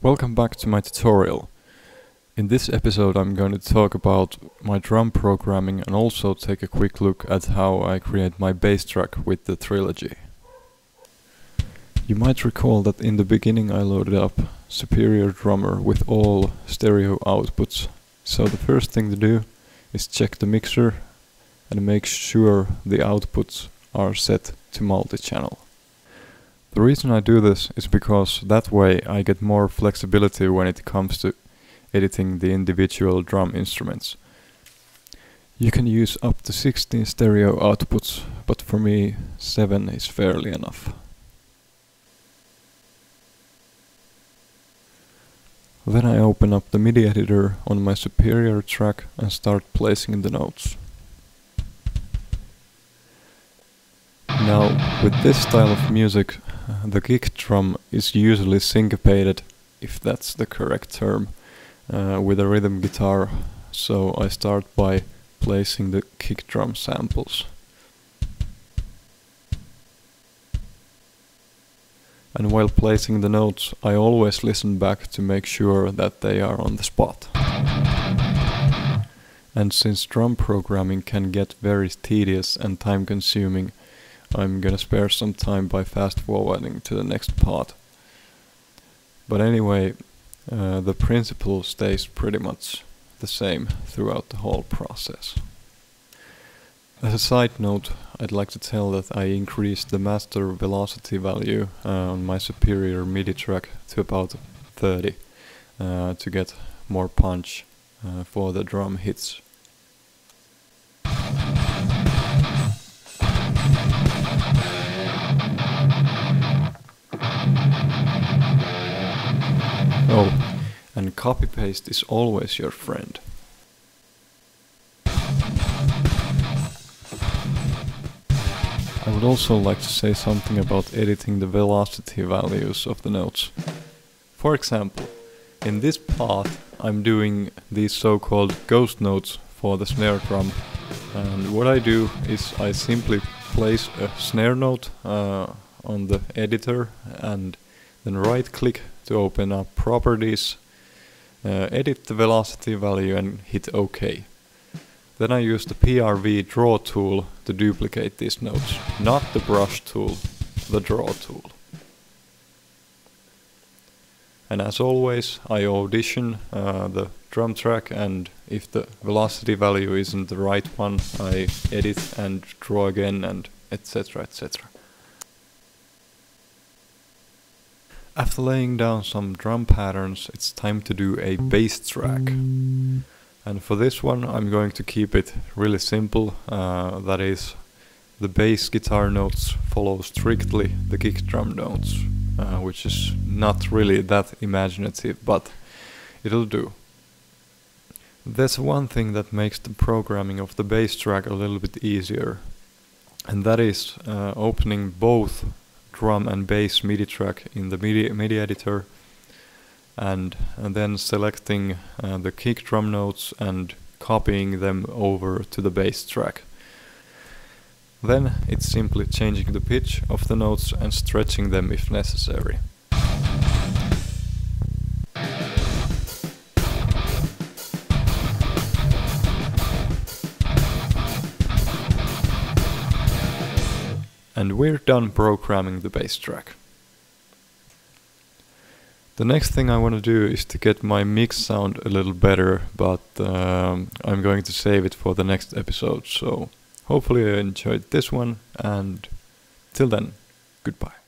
Welcome back to my tutorial. In this episode I'm going to talk about my drum programming and also take a quick look at how I create my bass track with the trilogy. You might recall that in the beginning I loaded up Superior Drummer with all stereo outputs. So the first thing to do is check the mixer and make sure the outputs are set to multi-channel. The reason I do this is because that way I get more flexibility when it comes to editing the individual drum instruments. You can use up to 16 stereo outputs, but for me 7 is fairly enough. Then I open up the MIDI editor on my Superior track and start placing the notes. Now, with this style of music, the kick drum is usually syncopated, if that's the correct term, with a rhythm guitar, so I start by placing the kick drum samples. And while placing the notes, I always listen back to make sure that they are on the spot. And since drum programming can get very tedious and time-consuming, I'm gonna spare some time by fast forwarding to the next part. But anyway, the principle stays pretty much the same throughout the whole process. As a side note, I'd like to tell that I increased the master velocity value on my Superior MIDI track to about 30 to get more punch for the drum hits. Oh, and copy-paste is always your friend. I would also like to say something about editing the velocity values of the notes. For example, in this part I'm doing these so-called ghost notes for the snare drum, and what I do is I simply place a snare note on the editor and then right-click to open up Properties, edit the velocity value and hit OK. Then I use the PRV draw tool to duplicate these notes, not the brush tool, the draw tool. And as always, I audition the drum track, and if the velocity value isn't the right one, I edit and draw again, and etc. etc. After laying down some drum patterns, it's time to do a bass track. And for this one I'm going to keep it really simple, that is, the bass guitar notes follow strictly the kick drum notes, which is not really that imaginative, but it'll do. There's one thing that makes the programming of the bass track a little bit easier, and that is opening both drum and bass MIDI track in the MIDI editor, and then selecting the kick drum notes and copying them over to the bass track. Then it's simply changing the pitch of the notes and stretching them if necessary. And we're done programming the bass track. The next thing I want to do is to get my mix sound a little better, but I'm going to save it for the next episode, so hopefully you enjoyed this one, and till then, goodbye.